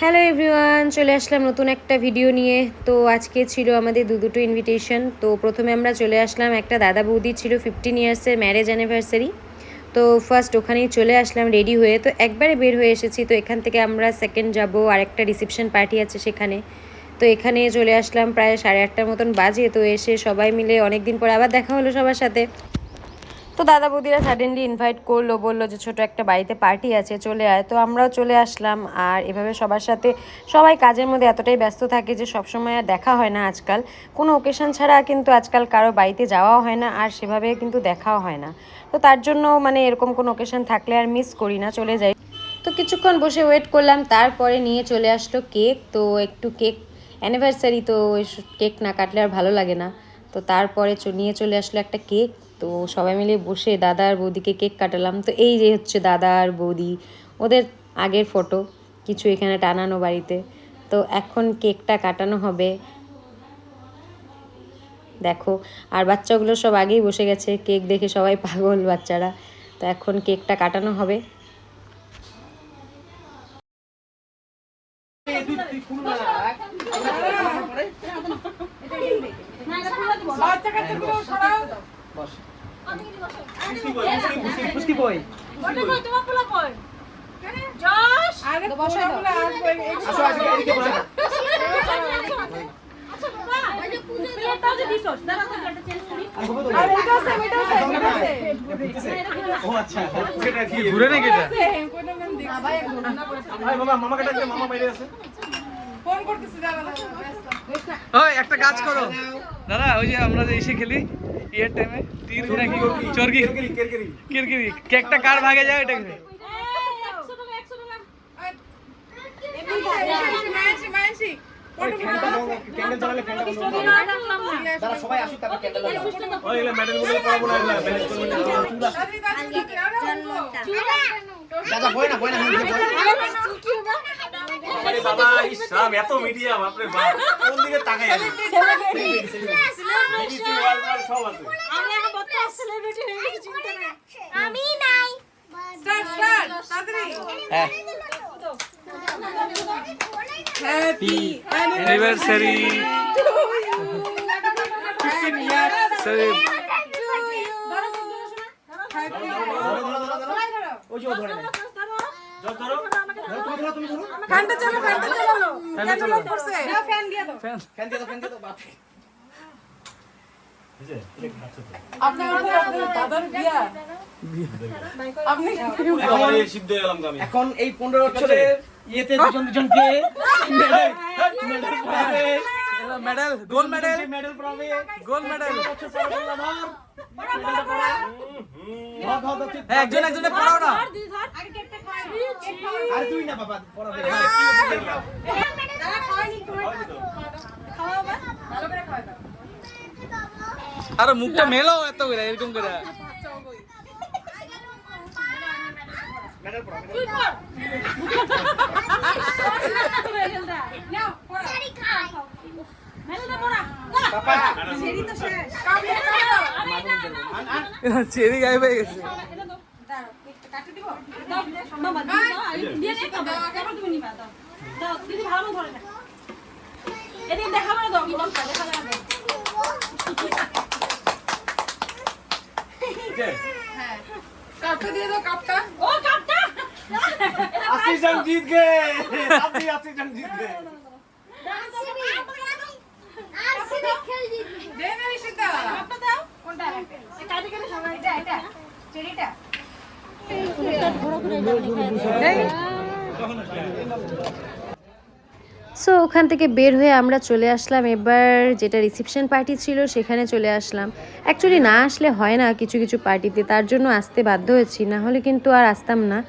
Hello everyone, চলে আসলাম নতুন একটা ভিডিও নিয়ে। তো আজকে ছিল আমাদের দুটো ইনভিটেশন। তো প্রথমে আমরা চলে আসলাম, একটা দাদা বৌদি ছিল 15 ইয়ার্সের ম্যারেজ অ্যানিভার্সারি। তো ফার্স্ট ওখানেই চলে আসলাম রেডি হয়ে, তো একবারে বের হয়ে এসেছি। তো এখান থেকে আমরা সেকেন্ড যাব, আর একটা রিসেপশন পার্টি আছে সেখানে। তো এখানে চলে আসলাম প্রায় 8:30 মতন বাজে। তো এসে সবাই মিলে অনেক দিন পর আবার দেখা হলো সবার সাথে। তো দাদা বৌদিরা সাডেনলি ইনভাইট করলো, বললো যে ছোটো একটা বাড়িতে পার্টি আছে, চলে আয়। তো আমরাও চলে আসলাম। আর এভাবে সবার সাথে, সবাই কাজের মধ্যে এতটাই ব্যস্ত থাকে যে সবসময় আর দেখা হয় না আজকাল। কোনো ওকেশন ছাড়া কিন্তু আজকাল কারো বাড়িতে যাওয়াও হয় না, আর সেভাবে কিন্তু দেখাও হয় না। তো তার জন্য মানে এরকম কোনো ওকেশন থাকলে আর মিস করি না, চলে যাই। তো কিছুক্ষণ বসে ওয়েট করলাম, তারপরে নিয়ে চলে আসলো কেক। তো একটু কেক, অ্যানিভার্সারি তো কেক না কাটলে আর ভালো লাগে না। তো তারপরে নিয়ে চলে আসলো একটা কেক। তো সবাই মিলে বসে দাদা আর বৌদিকে কেক কাটালাম। তো এই যে হচ্ছে দাদা আর বৌদি, ওদের আগের ফটো কিছু এখানে টানানো বাড়িতে। তো এখন কেকটা কাটানো হবে, দেখো। আর বাচ্চাগুলো সব আগেই বসে গেছে, কেক দেখে সবাই পাগল বাচ্চারা। তো এখন কেকটা কাটানো হবে। একটা কাজ করো দাদা, ওই যে আমরা যে এসে খেলি ইয়ের টাইমে তীর নাকি চরকি কিরকিরি, কেকটা কার ভাগে যায় এটা বাবা ইসলাম এত মিডিয়াম আপনি কোন দিকে তাকাই আছে সব আছে আমি নাই স্টার্ট তাড়াতাড়ি হ্যাপি অ্যানিভার্সারি 15 ইয়ার্স ওই যে ধরে না জল ধরো তুমি ধরো ফ্যানটা চালাও ক্যান্ডেল অফ করছে ফ্যান দিয়ে দাও ফ্যান দিয়ে দাও বাপ আপনি দাদার বিয়া আপনি আমারে সিদ্ধ হয়ে গেলাম আমি এখন এই 15 বছরের ইয়েতে দুজনকে মেডেল, গোল্ড মেডেল, মেডেল পাবে গোল্ড মেডেল। একজন একজনে পড়াও না। আরে তুই না বাবা পড়াবে আরে মুখটা মেলো এত করে এরকম করে। মেডেল পড়াবে চেরি গায়ে হয়ে গেছে। কাপটা দিয়ে দাও কাপটা आरसीबी जंग जीत गए अभी आरसीबी जंग जीत गए আরসিবি খেল জিতবে দে না ঋষিতা কাপটা দাও কোনটা এই কাটে কেটে সবাই এটা চেরিটা সো ওখান থেকে বের হয়ে আমরা চলে আসলাম এবার যেটা রিসেপশন পার্টি ছিল সেখানে চলে আসলাম। অ্যাকচুয়ালি না আসলে হয় না কিছু কিছু পার্টিতে, তার জন্য আসতে বাধ্য হয়েছি, না হলে কিন্তু আর আসতাম না।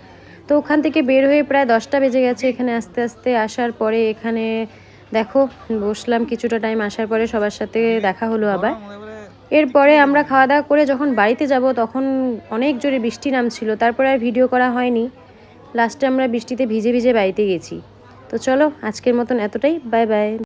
তো ওখান থেকে বের হয়ে প্রায় 10টা বেজে গেছে। এখানে আস্তে আস্তে আসার পরে এখানে দেখো বসলাম কিছুটা টাইম, আসার পরে সবার সাথে দেখা হলো আবার। এরপরে আমরা খাওয়া দাওয়া করে যখন বাড়িতে যাব তখন অনেক জোরে বৃষ্টি নামছিল, তারপরে আর ভিডিও করা হয়নি। লাস্টে আমরা বৃষ্টিতে ভিজে ভিজে বাড়িতে গেছি। তো চলো আজকের মতন এতটাই, বাই বাই।